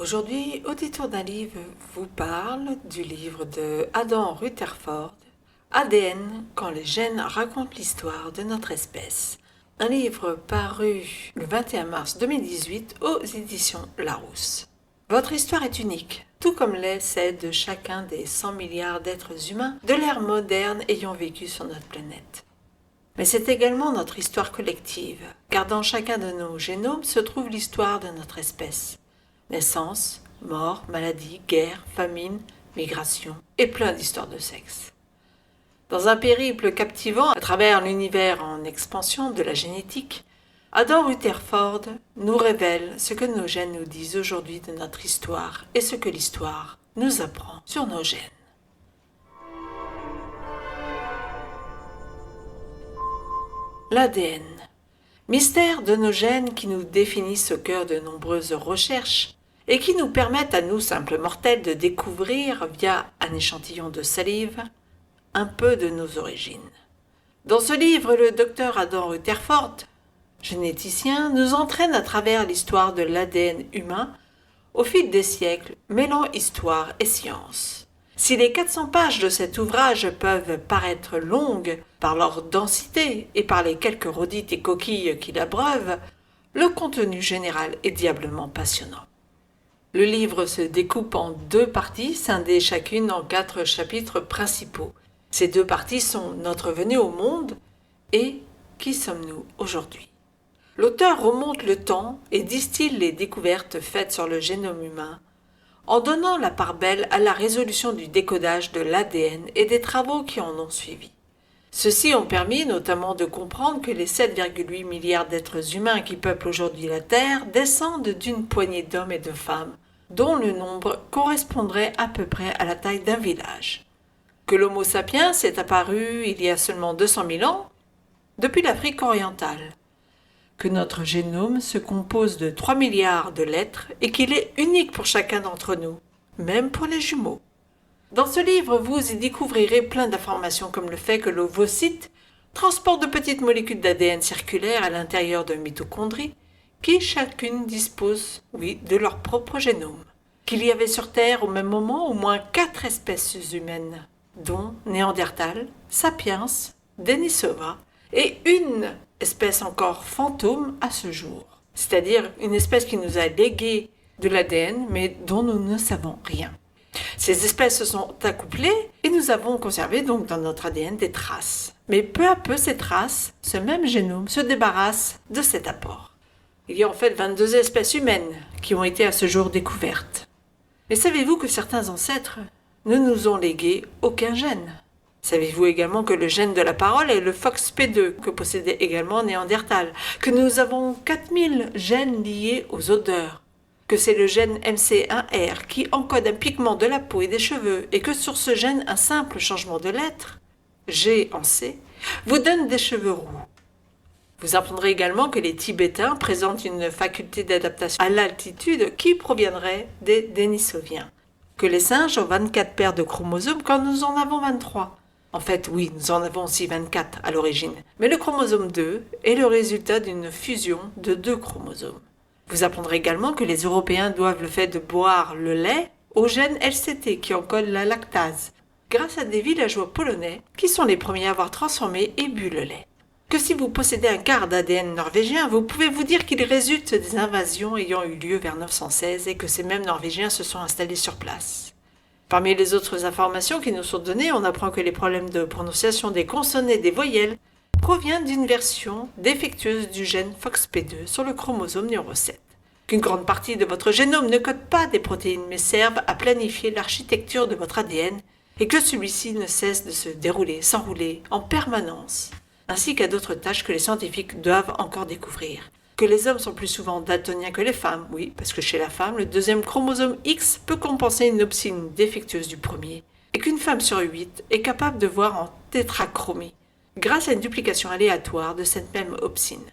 Aujourd'hui, au détour d'un livre, vous parle du livre de Adam Rutherford, ADN, quand les gènes racontent l'histoire de notre espèce. Un livre paru le 21 mars 2018 aux éditions Larousse. Votre histoire est unique, tout comme l'est celle de chacun des 100 milliards d'êtres humains de l'ère moderne ayant vécu sur notre planète. Mais c'est également notre histoire collective, car dans chacun de nos génomes se trouve l'histoire de notre espèce. Naissance, mort, maladie, guerre, famine, migration et plein d'histoires de sexe. Dans un périple captivant à travers l'univers en expansion de la génétique, Adam Rutherford nous révèle ce que nos gènes nous disent aujourd'hui de notre histoire et ce que l'histoire nous apprend sur nos gènes. L'ADN. Mystère de nos gènes qui nous définissent au cœur de nombreuses recherches et qui nous permettent à nous, simples mortels, de découvrir, via un échantillon de salive, un peu de nos origines. Dans ce livre, le docteur Adam Rutherford, généticien, nous entraîne à travers l'histoire de l'ADN humain au fil des siècles, mêlant histoire et science. Si les 400 pages de cet ouvrage peuvent paraître longues par leur densité et par les quelques redites et coquilles qui l'abreuvent, le contenu général est diablement passionnant. Le livre se découpe en 2 parties, scindées chacune en 4 chapitres principaux. Ces 2 parties sont notre venue au monde et qui sommes-nous aujourd'hui. L'auteur remonte le temps et distille les découvertes faites sur le génome humain, en donnant la part belle à la résolution du décodage de l'ADN et des travaux qui en ont suivi. Ceux-ci ont permis notamment de comprendre que les 7,8 milliards d'êtres humains qui peuplent aujourd'hui la Terre descendent d'une poignée d'hommes et de femmes, dont le nombre correspondrait à peu près à la taille d'un village. Que l'Homo sapiens est apparu il y a seulement 200 000 ans, depuis l'Afrique orientale. Que notre génome se compose de 3 milliards de lettres et qu'il est unique pour chacun d'entre nous, même pour les jumeaux. Dans ce livre, vous y découvrirez plein d'informations comme le fait que l'ovocyte transporte de petites molécules d'ADN circulaires à l'intérieur de mitochondries qui chacune dispose, de leur propre génome. Qu'il y avait sur Terre au même moment au moins 4 espèces humaines, dont Néandertal, Sapiens, Denisova et une espèce encore fantôme à ce jour. C'est-à-dire une espèce qui nous a légué de l'ADN mais dont nous ne savons rien. Ces espèces se sont accouplées et nous avons conservé donc dans notre ADN des traces. Mais peu à peu ces traces, ce même génome se débarrasse de cet apport. Il y a en fait 22 espèces humaines qui ont été à ce jour découvertes. Mais savez-vous que certains ancêtres ne nous ont légué aucun gène ? Savez-vous également que le gène de la parole est le FOXP2 que possédait également Néandertal, que nous avons 4000 gènes liés aux odeurs, que c'est le gène MC1R qui encode un pigment de la peau et des cheveux et que sur ce gène un simple changement de lettre, G en C, vous donne des cheveux roux. Vous apprendrez également que les Tibétains présentent une faculté d'adaptation à l'altitude qui proviendrait des Denisoviens, que les singes ont 24 paires de chromosomes quand nous en avons 23. En fait, oui, nous en avons aussi 24 à l'origine, mais le chromosome 2 est le résultat d'une fusion de 2 chromosomes. Vous apprendrez également que les Européens doivent le fait de boire le lait au gène LCT qui encode la lactase, grâce à des villageois polonais qui sont les premiers à avoir transformé et bu le lait. Que si vous possédez un quart d'ADN norvégien, vous pouvez vous dire qu'il résulte des invasions ayant eu lieu vers 916 et que ces mêmes Norvégiens se sont installés sur place. Parmi les autres informations qui nous sont données, on apprend que les problèmes de prononciation des consonnes et des voyelles proviennent d'une version défectueuse du gène FOXP2 sur le chromosome numéro 7. Qu'une grande partie de votre génome ne code pas des protéines mais servent à planifier l'architecture de votre ADN et que celui-ci ne cesse de se dérouler, s'enrouler en permanence, ainsi qu'à d'autres tâches que les scientifiques doivent encore découvrir. Que les hommes sont plus souvent daltoniens que les femmes, oui, parce que chez la femme, le 2e chromosome X peut compenser une opsine défectueuse du premier, et qu'une femme sur 8 est capable de voir en tétrachromie, grâce à une duplication aléatoire de cette même opsine.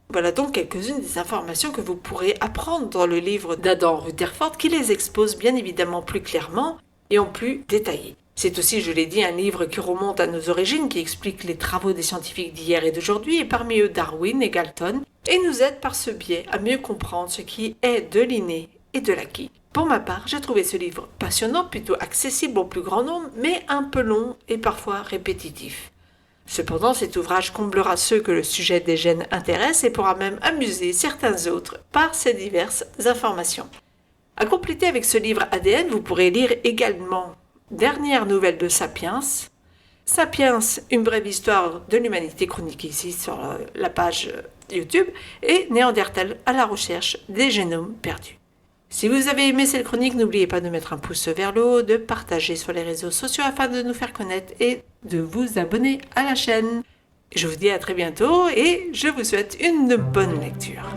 Voilà donc quelques-unes des informations que vous pourrez apprendre dans le livre d'Adam Rutherford qui les expose bien évidemment plus clairement et en plus détaillé. C'est aussi, je l'ai dit, un livre qui remonte à nos origines, qui explique les travaux des scientifiques d'hier et d'aujourd'hui, et parmi eux Darwin et Galton, et nous aide par ce biais à mieux comprendre ce qui est de l'inné et de l'acquis. Pour ma part, j'ai trouvé ce livre passionnant, plutôt accessible au plus grand nombre, mais un peu long et parfois répétitif. Cependant, cet ouvrage comblera ceux que le sujet des gènes intéresse et pourra même amuser certains autres par ses diverses informations. À compléter avec ce livre ADN, vous pourrez lire également Dernière nouvelle de Sapiens, Sapiens, une brève histoire de l'humanité chroniquée ici sur la page YouTube, et Néandertal à la recherche des génomes perdus. Si vous avez aimé cette chronique, n'oubliez pas de mettre un pouce vers le haut, de partager sur les réseaux sociaux afin de nous faire connaître et de vous abonner à la chaîne. Je vous dis à très bientôt et je vous souhaite une bonne lecture.